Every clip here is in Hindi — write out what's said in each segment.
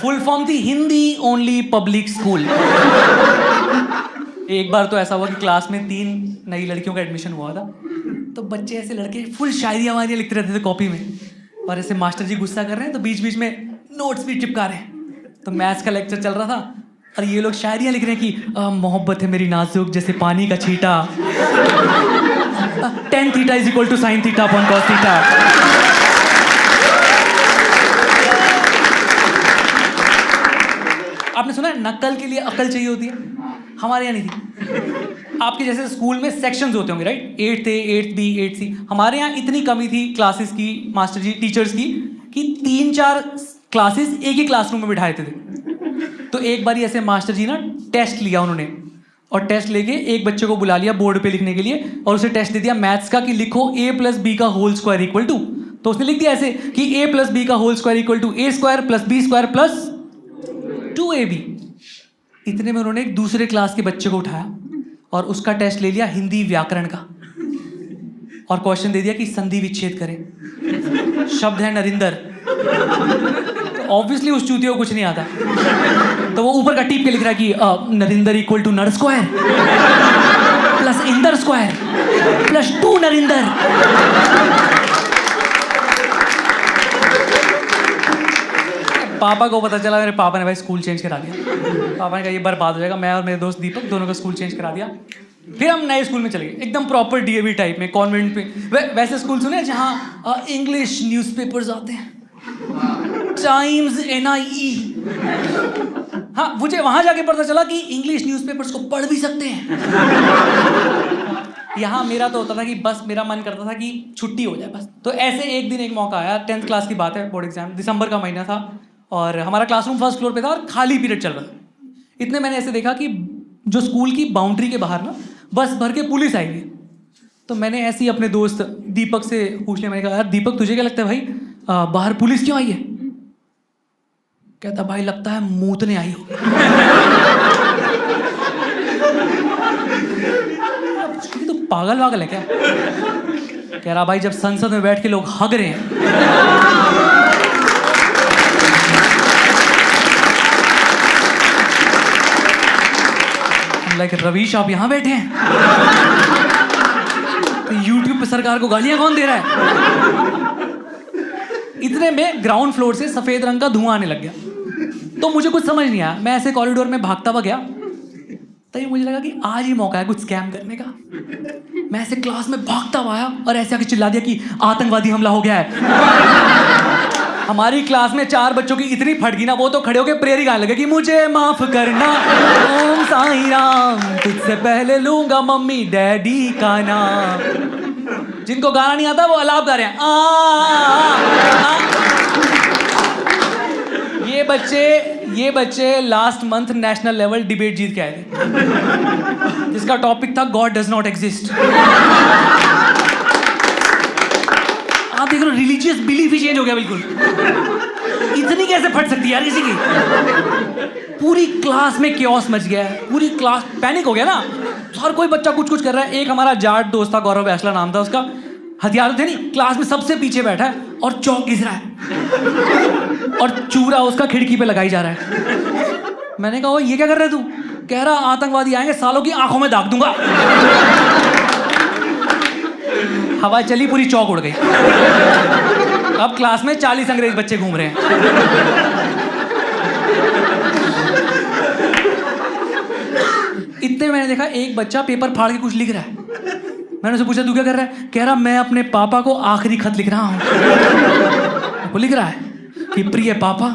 फुल फॉर्म थी हिंदी ओनली पब्लिक स्कूल। एक बार तो ऐसा हुआ कि क्लास में 3 नई लड़कियों का एडमिशन हुआ था, तो बच्चे ऐसे लड़के फुल शायरियाँ वायरियाँ लिखते रहते थे कॉपी में, और ऐसे मास्टर जी गुस्सा कर रहे हैं तो बीच बीच में नोट्स भी चिपका रहे हैं। तो मैथ्स का लेक्चर चल रहा था और ये लोग शायरियाँ लिख रहे हैं कि मोहब्बत है मेरी नाजुक जैसे पानी का छींटा, tan theta is equal to sine theta upon cos theta. आपने सुना है नकल के लिए अकल चाहिए होती है, हमारे यहाँ नहीं थी। आपके जैसे स्कूल में सेक्शंस होते होंगे right, 8th A 8th B 8th C, हमारे यहाँ इतनी कमी थी क्लासेस की, मास्टर जी टीचर्स की, कि 3-4 क्लासेस एक ही क्लासरूम में बिठाए थे। तो एक बार ऐसे मास्टर जी ना टेस्ट लिया उन्होंने, और टेस्ट लेके एक बच्चे को बुला लिया बोर्ड पे लिखने के लिए, और उसे टेस्ट दे दिया मैथ्स का कि लिखो a + b का होल स्क्वायर इक्वल टू। तो उसने लिख दिया ऐसे कि a + b का whole square equal to a² + b² + 2ab। इतने में उन्होंने एक दूसरे क्लास के बच्चे को उठाया और उसका टेस्ट ले लिया हिंदी व्याकरण का, और क्वेश्चन दे दिया कि संधि विच्छेद करें। शब्द है नरिंदर, तो ऑब्वियसली उस चूतियों को कुछ नहीं आता, तो वो ऊपर का टीप के लिख रहा है कि नरिंदर इक्वल टू नर square plus Inder square plus 2 Narinder. पापा को पता चला, मेरे पापा ने भाई स्कूल चेंज करा दिया। पापा ने कहा ये बर्बाद हो जाएगा, मैं और मेरे दोस्त दीपक दोनों का स्कूल चेंज करा दिया। फिर हम नए स्कूल में चले गए, एकदम प्रॉपर डीएवी टाइप में, कॉन्वेंट पे। वैसे स्कूल सुने जहाँ इंग्लिश न्यूज़पेपर्स आते हैं, टाइम्स NIE। हाँ, मुझे वहां जाके पता चला कि इंग्लिश न्यूज़पेपर्स को पढ़ भी सकते हैं। यहाँ मेरा तो होता था कि बस मेरा मन करता था कि छुट्टी हो जाए बस। तो ऐसे एक दिन एक मौका आया, 10th क्लास की बात है, बोर्ड एग्जाम, दिसंबर का महीना था, और हमारा क्लासरूम फर्स्ट फ्लोर पे था और खाली पीरियड चल रहा था। इतने मैंने ऐसे देखा कि जो स्कूल की बाउंड्री के बाहर ना बस भर के पुलिस आई हुई। तो मैंने ऐसे ही अपने दोस्त दीपक से पूछ लिया, मैंने कहा यार दीपक तुझे क्या लगता है भाई बाहर पुलिस क्यों आई है? कहता भाई लगता है मूतने आई हो। तो पागल वागल है क्या? कह रहा भाई जब संसद में बैठ के लोग हग रहे हैं, लाइक रवीश आप यहां बैठे हैं, तो यूट्यूब पे सरकार को गालियां कौन दे रहा है? इतने में ग्राउंड फ्लोर से सफेद रंग का धुआं आने लग गया। तो मुझे कुछ समझ नहीं आया, मैं ऐसे कॉरिडोर में भागता हुआ गया, तभी मुझे लगा कि आज ही मौका है कुछ स्कैम करने का। मैं ऐसे क्लास में भागता हुआ आया और ऐसे आके चिल्ला दिया कि आतंकवादी हमला हो गया है। हमारी क्लास में 4 बच्चों की इतनी फट गई ना, वो तो खड़े होके प्रेयर ही गाने लगे कि मुझे माफ करना ओम साईं राम, तुझसे पहले लूंगा मम्मी डैडी का नाम। जिनको गाना नहीं आता वो अलाप गा रहे हैं ये बच्चे last month national level debate जीत के आए थे, जिसका टॉपिक था गॉड डज नॉट एग्जिस्ट। आप देख लो रिलीजियस बिलीफ ही चेंज हो गया बिल्कुल। इतनी कैसे फट सकती है यार किसी की? पूरी क्लास में क्योस मच गया है, पूरी क्लास पैनिक हो गया ना, हर कोई बच्चा कुछ कुछ कर रहा है। एक हमारा जाट दोस्त था, गौरव बैसला नाम था उसका, हथियार थे नहीं, क्लास में सबसे पीछे बैठा है और चौक घिस रहा है और चूरा उसका खिड़की पे लगाई जा रहा है। मैंने कहा ये क्या कर रहे तू? कह रहा आतंकवादी आएंगे सालों की आंखों में दाग दूंगा। हवा चली, पूरी चौक उड़ गई। अब क्लास में 40 अंग्रेज बच्चे घूम रहे हैं। इतने मैंने देखा एक बच्चा पेपर फाड़ के कुछ लिख रहा है। मैंने उससे पूछा तू क्या कर रहा है? कह रहा मैं अपने पापा को आखिरी खत लिख रहा हूं। वो लिख रहा है कि प्रिय पापा,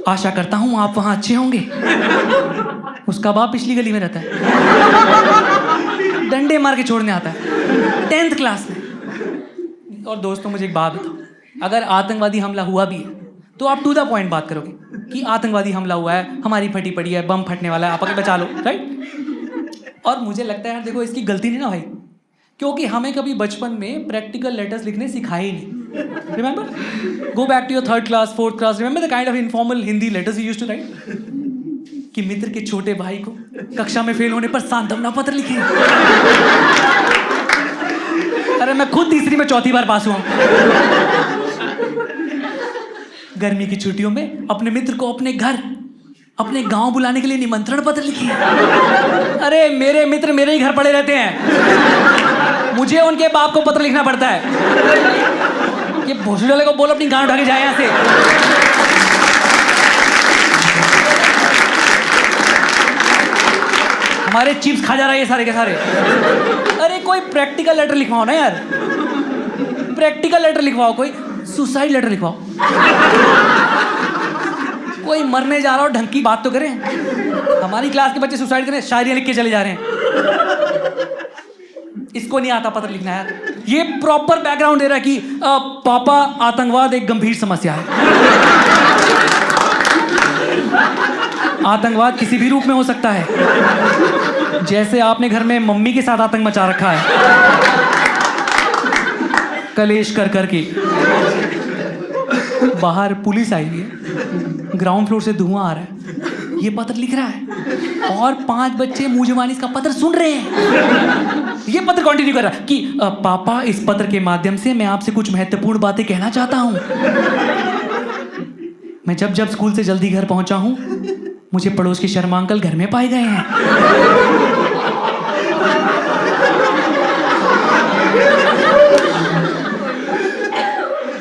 आशा करता हूं आप वहां अच्छे होंगे। उसका बाप पिछली गली में रहता है, डंडे मार के छोड़ने आता है 10th क्लास में। और दोस्तों मुझे एक बात बताओ, अगर आतंकवादी हमला हुआ भी है तो आप टू द पॉइंट बात करोगे कि आतंकवादी हमला हुआ है, हमारी फटी पड़ी है, बम फटने वाला है, आप आके बचा लो, राइट? और मुझे लगता है यार देखो इसकी गलती नहीं ना भाई, क्योंकि हमें कभी बचपन में प्रैक्टिकल लेटर्स लिखने सिखाए ही नहीं। Remember, go back to your 3rd class 4th class, remember the kind of informal Hindi letters you used to write, कि मित्र के छोटे भाई को कक्षा में फेल होने पर सांत्वना पत्र लिखे। अरे मैं खुद 3री में 4थी बार पास हुआ। गर्मी की छुट्टियों में अपने मित्र को अपने घर, अपने गांव बुलाने के लिए निमंत्रण पत्र लिखिए। अरे मेरे मित्र मेरे ही घर पड़े रहते हैं, मुझे उनके बाप को पत्र लिखना पड़ता है। ये भोसड़ी वाले को बोल अपनी गांव उठा के जाए यहाँ से। हमारे चिप्स खा जा रहा है ये सारे के सारे। अरे कोई प्रैक्टिकल लेटर लिखवाओ ना यार, प्रैक्टिकल लेटर लिखवाओ, कोई सुसाइड लेटर लिखवाओ। कोई मरने जा रहा हो ढंग की बात तो करें। हमारी क्लास के बच्चे सुसाइड करें, शायरी लिख के चले जा रहे हैं। इसको नहीं आता पत्र लिखना यार। ये प्रॉपर बैकग्राउंड दे रहा है कि पापा आतंकवाद एक गंभीर समस्या है। आतंकवाद किसी भी रूप में हो सकता है, जैसे आपने घर में मम्मी के साथ आतंक मचा रखा है, कलेश कर करके। बाहर पुलिस आई हुई है, ग्राउंड फ्लोर से धुआं आ रहा है, ये पत्र लिख रहा है और 5 बच्चे मुंह जुबानी इसका पत्र सुन रहे हैं। ये पत्र कंटिन्यू कर रहा है कि पापा इस पत्र के माध्यम से मैं आपसे कुछ महत्वपूर्ण बातें कहना चाहता हूं। मैं जब स्कूल से जल्दी घर पहुंचा हूं, मुझे पड़ोस के शर्मा अंकल घर में पाए गए हैं।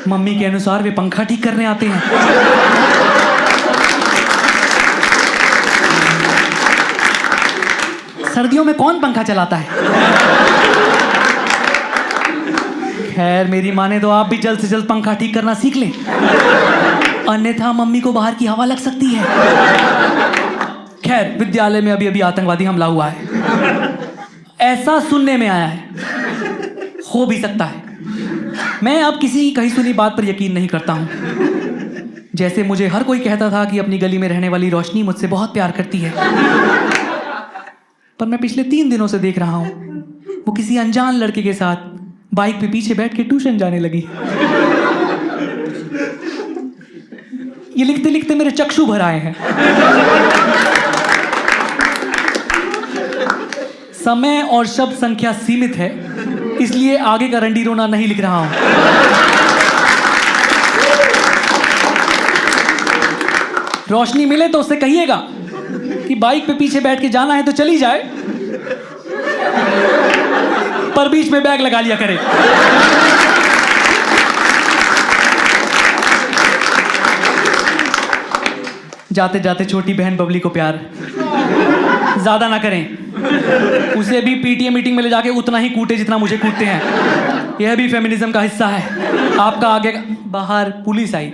मम्मी के अनुसार वे पंखा ठीक करने आते हैं। सर्दियों में कौन पंखा चलाता है? खैर मेरी माने तो आप भी जल्द से जल्द पंखा ठीक करना सीख लें, अन्यथा मम्मी को बाहर की हवा लग सकती है। खैर विद्यालय में अभी आतंकवादी हमला हुआ है, ऐसा सुनने में आया है, हो भी सकता है। मैं अब किसी की कही सुनी बात पर यकीन नहीं करता हूं। जैसे मुझे हर कोई कहता था कि अपनी गली में रहने वाली रोशनी मुझसे बहुत प्यार करती है, पर मैं पिछले 3 दिनों से देख रहा हूं वो किसी अनजान लड़के के साथ बाइक पे पीछे बैठ के ट्यूशन जाने लगी। ये लिखते लिखते मेरे चक्षु भर आए हैं। समय और शब्द संख्या सीमित है, इसलिए आगे का रंडी रोना नहीं लिख रहा हूं। रोशनी मिले तो उससे कहिएगा कि बाइक पे पीछे बैठ के जाना है तो चली जाए, पर बीच में बैग लगा लिया करे। जाते जाते छोटी बहन बबली को प्यार, ज्यादा ना करें, उसे भी पीटीए मीटिंग में ले जाके उतना ही कूटे जितना मुझे कूटते हैं। यह भी फेमिनिज्म का हिस्सा है। आपका आगे बाहर पुलिस आई,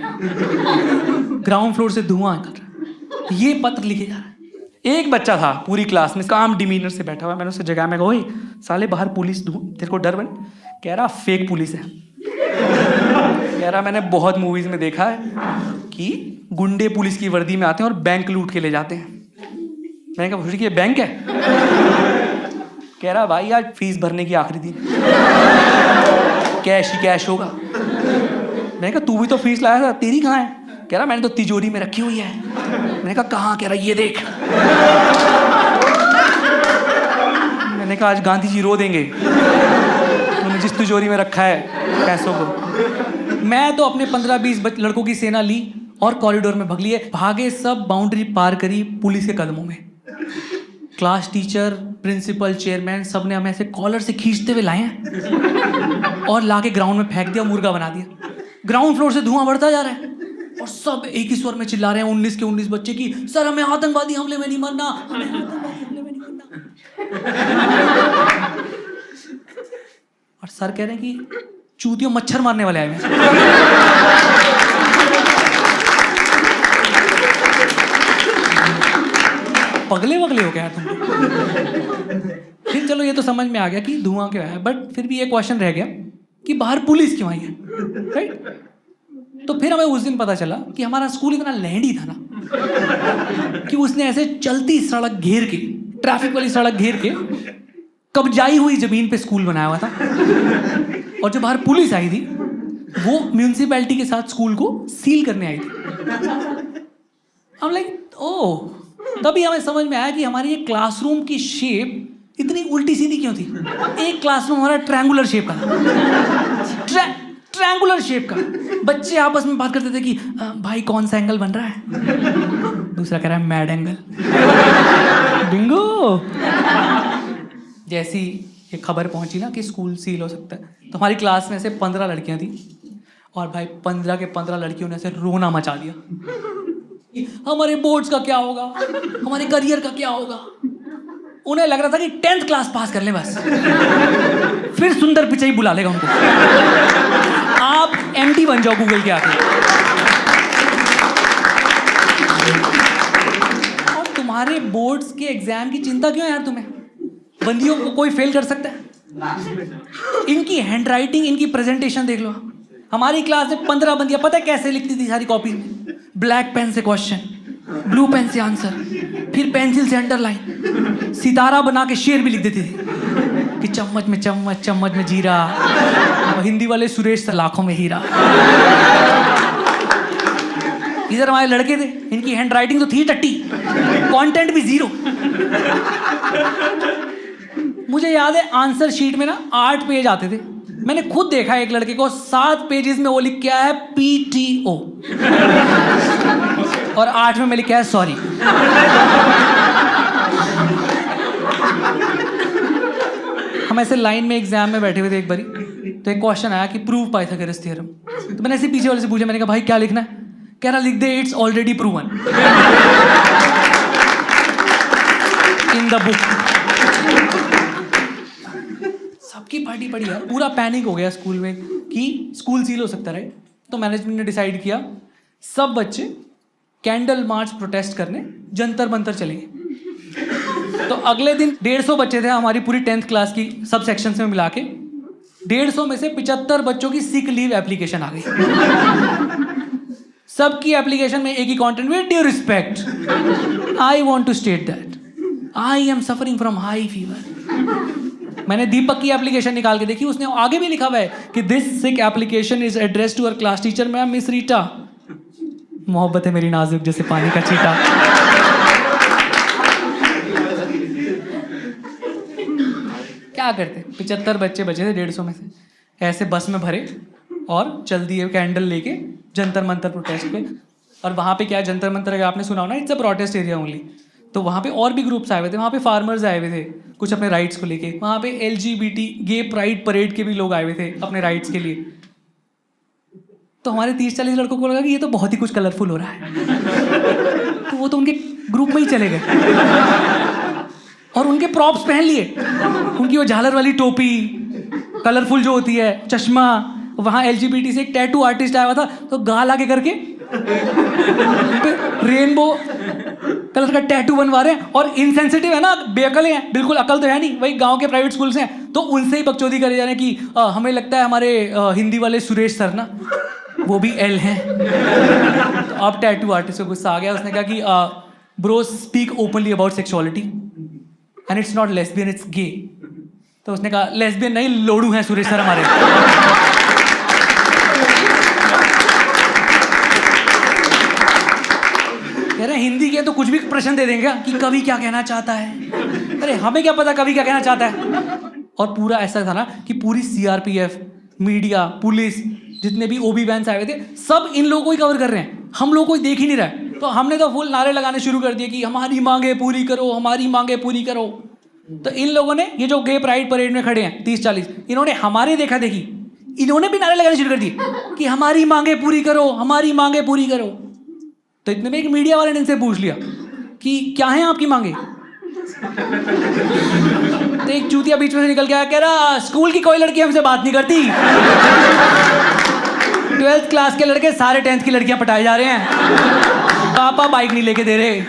ग्राउंड फ्लोर से धुआं कर रहा, ये पत्र लिखे जा रहा है। एक बच्चा था पूरी क्लास में काम डिमीनर से बैठा हुआ, मैंने उसे जगह में कहा, ओए साले बाहर पुलिस, तेरे को डर बन? कह रहा फेक पुलिस है। कह रहा मैंने बहुत मूवीज में देखा है कि गुंडे पुलिस की वर्दी में आते हैं और बैंक लूट के ले जाते हैं। मैंने कहा ये बैंक है? कह रहा भाई आज फीस भरने की आखिरी दिन, कैश ही कैश होगा। मैंने कहा तू भी तो फीस लाया था, तेरी कहाँ है? कह रहा मैंने तो तिजोरी में रखी हुई है। मैंने कहा कहाँ? कह रहा ये देख। मैंने कहा आज गांधी जी रो देंगे, तूने जिस तिजोरी में रखा है पैसों को। मैं तो अपने 15-20 लड़कों की सेना ली और कॉरिडोर में भग लिए, भागे सब, बाउंड्री पार करी पुलिस के कदमों में। क्लास टीचर, प्रिंसिपल, चेयरमैन सब ने हमें ऐसे कॉलर से खींचते हुए लाए हैं और लाके ग्राउंड में फेंक दिया, मुर्गा बना दिया। ग्राउंड फ्लोर से धुआं बढ़ता जा रहा है और सब एक ही स्वर में चिल्ला रहे हैं, 19 के 19 बच्चे की, सर हमें आतंकवादी हमले में नहीं मरना, हमें आतंकवादी हमले में नहीं मरना। और सर कह रहे हैं कि चूतियों मच्छर मारने वाले आए हैं। पगले वगले हो गया तुम। फिर चलो ये तो समझ में आ गया कि धुआं क्यों है, बट फिर भी ये क्वेश्चन रह गया कि बाहर पुलिस क्यों आई है, राइट? तो फिर हमें उस दिन पता चला कि हमारा स्कूल इतना लैंडी था ना कि उसने ऐसे चलती सड़क घेर के, ट्रैफिक वाली सड़क घेर के, कब्जाई हुई जमीन पे स्कूल बनाया हुआ था। और जो बाहर पुलिस आई थी वो म्यूनिसिपैलिटी के साथ स्कूल को सील करने आई थी। हम लाइक ओह, तभी हमें समझ में आया कि हमारी ये क्लासरूम की शेप इतनी उल्टी सीधी क्यों थी। एक क्लासरूम हमारा ट्रायंगुलर शेप का था, ट्रायंगुलर शेप का। बच्चे आपस में बात करते थे कि भाई कौन सा एंगल बन रहा है, दूसरा कह रहा है मैड एंगल। बिंगो। जैसी ये खबर पहुंची ना कि स्कूल सील हो सकता है, तो हमारी क्लास में से 15 लड़कियां थी और भाई 15 के 15 लड़कियों ने ऐसे रोना मचा दिया। हमारे बोर्ड्स का क्या होगा, हमारे करियर का क्या होगा। उन्हें लग रहा था कि 10th क्लास पास कर ले बस, फिर सुंदर पिचाई बुला लेगा उनको। आप एमडी बन जाओ गूगल के आके। और तुम्हारे बोर्ड्स के एग्जाम की चिंता क्यों है यार तुम्हें? बंदियों को कोई फेल कर सकता है? इनकी हैंडराइटिंग, इनकी प्रेजेंटेशन देख लो। हमारी क्लास में 15 बंदियां पता है कैसे लिखती थी सारी कॉपी में? ब्लैक पेन से क्वेश्चन, ब्लू पेन से आंसर, फिर पेंसिल से अंडरलाइन, सितारा बना के शेर भी लिख देती थी कि चम्मच में चम्मच, चम्मच में जीरा। और हिंदी वाले सुरेश सर लाखों में हीरा। इधर हमारे लड़के थे, इनकी हैंडराइटिंग तो थी टट्टी, कंटेंट भी जीरो। मुझे याद है आंसर शीट में ना 8 पेज आते थे। मैंने खुद देखा एक लड़के को 7 पेजेस में वो लिख के आया है PTO और 8 में मैं लिखा है सॉरी। हम ऐसे लाइन में एग्जाम में बैठे हुए थे एक बारी, तो एक क्वेश्चन आया कि प्रूव पाइथागोरस थ्योरम। तो मैंने ऐसे पीछे वाले से पूछा, मैंने कहा भाई क्या लिखना है? कह रहा लिख दे it's already proven in the book. सबकी पार्टी पड़ी है, पूरा पैनिक हो गया स्कूल में कि स्कूल सील हो सकता है। तो मैनेजमेंट ने डिसाइड किया सब बच्चे कैंडल मार्च प्रोटेस्ट करने जंतर मंतर चलेंगे। तो अगले दिन 150 बच्चे थे हमारी पूरी 10th क्लास की सब सेक्शंस में मिला के। 150 में से 75 बच्चों की सिक लीव एप्लीकेशन आ गई। सबकी एप्लीकेशन में एक ही content, with due respect I want to state that I am suffering from high fever. मैंने दीपक की एप्लीकेशन निकाल के देखी, उसने आगे भी लिखा हुआ है कि this sick application is addressed to our class teacher ma'am miss Rita. मोहब्बत है मेरी नाजुक जैसे पानी का छींटा। क्या करते, 75 बच्चे बचे थे 150 में से, ऐसे बस में भरे और चल दिए कैंडल लेके जंतर मंतर प्रोटेस्ट पे। और वहाँ पे क्या, जंतर मंतर अगर आपने सुना हो ना, it's a protest area only. तो वहाँ पे और भी ग्रुप्स आए हुए थे, वहाँ पे फार्मर्स आए हुए थे कुछ अपने राइट्स को लेके, वहाँ पे LGBT गे प्राइड परेड के भी लोग आए हुए थे अपने राइट्स के लिए। तो हमारे 30-40 लड़कों को लगा कि ये तो बहुत ही कुछ कलरफुल हो रहा है, तो वो तो उनके ग्रुप में ही चले गए और उनके प्रॉप्स पहन लिए, उनकी वो झालर वाली टोपी कलरफुल जो होती है, चश्मा। वहाँ LGBT से एक टैटू आर्टिस्ट आया हुआ था, तो गाल आगे करके रेनबो कलर का टैटू बनवा रहे हैं। और इनसेंसिटिव है ना, बेअकले हैं, बिल्कुल अकल तो है नहीं, वही गांव के प्राइवेट स्कूल्स हैं, तो उनसे ही बकचोदी करे जा रहे हैं कि हमें लगता है हमारे हिंदी वाले सुरेश सर ना वो भी L हैं। तो अब टैटू आर्टिस्ट को गुस्सा आ गया, उसने कहा कि bro speak openly about sexuality and it's not lesbian it's gay. तो उसने कहा लेस्बियन नहीं, लोड़ू हैं सुरेश सर हमारे। कह रहे हिंदी के तो कुछ भी प्रश्न दे देंगे कि कवि क्या कहना चाहता है। अरे हमें क्या पता कवि क्या कहना चाहता है। और पूरा ऐसा था ना कि पूरी CRPF, मीडिया, पुलिस, जितने भी OB वैन्स आए हुए थे, सब इन लोगों को ही कवर कर रहे हैं, हम लोग कोई देख ही नहीं रहा है। तो हमने तो फुल नारे लगाने शुरू कर दिए कि हमारी मांगे पूरी करो, हमारी मांगे पूरी करो। तो इन लोगों ने, ये जो गे प्राइड परेड में खड़े हैं 30-40, इन्होंने हमारे देखा देखी, इन्होंने भी नारे लगाने शुरू कर दिए कि हमारी मांगे पूरी करो, हमारी मांगे पूरी करो। तो इतने में एक मीडिया वाले ने इनसे पूछ लिया कि क्या है आपकी मांगे। तो एक चूतिया बीच में से निकल के आया, कह रहा स्कूल की कोई लड़की हमसे बात नहीं करती, 12th क्लास के लड़के सारे 10th की लड़कियां पटाए जा रहे हैं, पापा बाइक नहीं लेके दे रहे।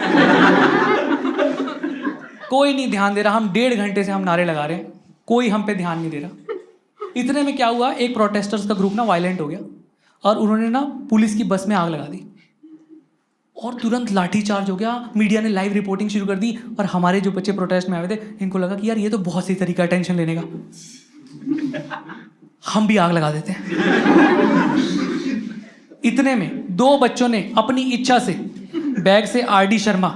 कोई नहीं ध्यान दे रहा, हम 1.5 घंटे से हम नारे लगा रहे हैं, कोई हम पे ध्यान नहीं दे रहा। इतने में क्या हुआ, एक प्रोटेस्टर्स का ग्रुप ना वायलेंट हो गया और उन्होंने ना पुलिस की बस में आग लगा दी और तुरंत लाठीचार्ज हो गया। मीडिया ने लाइव रिपोर्टिंग शुरू कर दी और हमारे जो बच्चे प्रोटेस्ट में आए थे, इनको लगा कि यार ये तो बहुत सही तरीका है टेंशन लेने का, हम भी आग लगा देते हैं। इतने में 2 बच्चों ने अपनी इच्छा से बैग से RD शर्मा,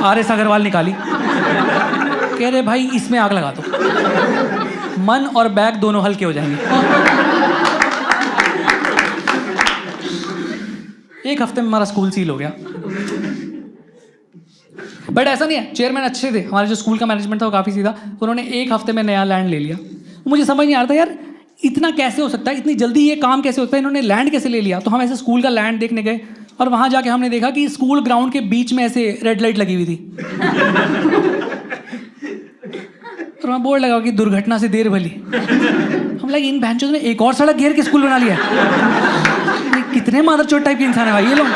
RS अग्रवाल निकाली, कह रहे भाई इसमें आग लगा दो, मन और बैग दोनों हल्के हो जाएंगे। 1 हफ्ते में हमारा स्कूल सील हो गया। बट ऐसा नहीं है, चेयरमैन अच्छे थे, हमारे जो स्कूल का मैनेजमेंट था वो काफ़ी सीधा, उन्होंने 1 हफ्ते में नया लैंड ले लिया। मुझे समझ नहीं आ रहा था यार इतना कैसे हो सकता है, इतनी जल्दी ये काम कैसे होता है, इन्होंने लैंड कैसे ले लिया। तो हम ऐसे स्कूल का लैंड देखने गए और वहाँ जाके हमने देखा कि स्कूल ग्राउंड के बीच में ऐसे रेड लाइट लगी हुई थी और वहाँ बोर्ड लगा कि दुर्घटना से देर भली। हम लगे इन बहनचोद ने एक और सड़क घेर के स्कूल बना लिया। कितने मादरचोद टाइप के इंसान है भाई ये लोग।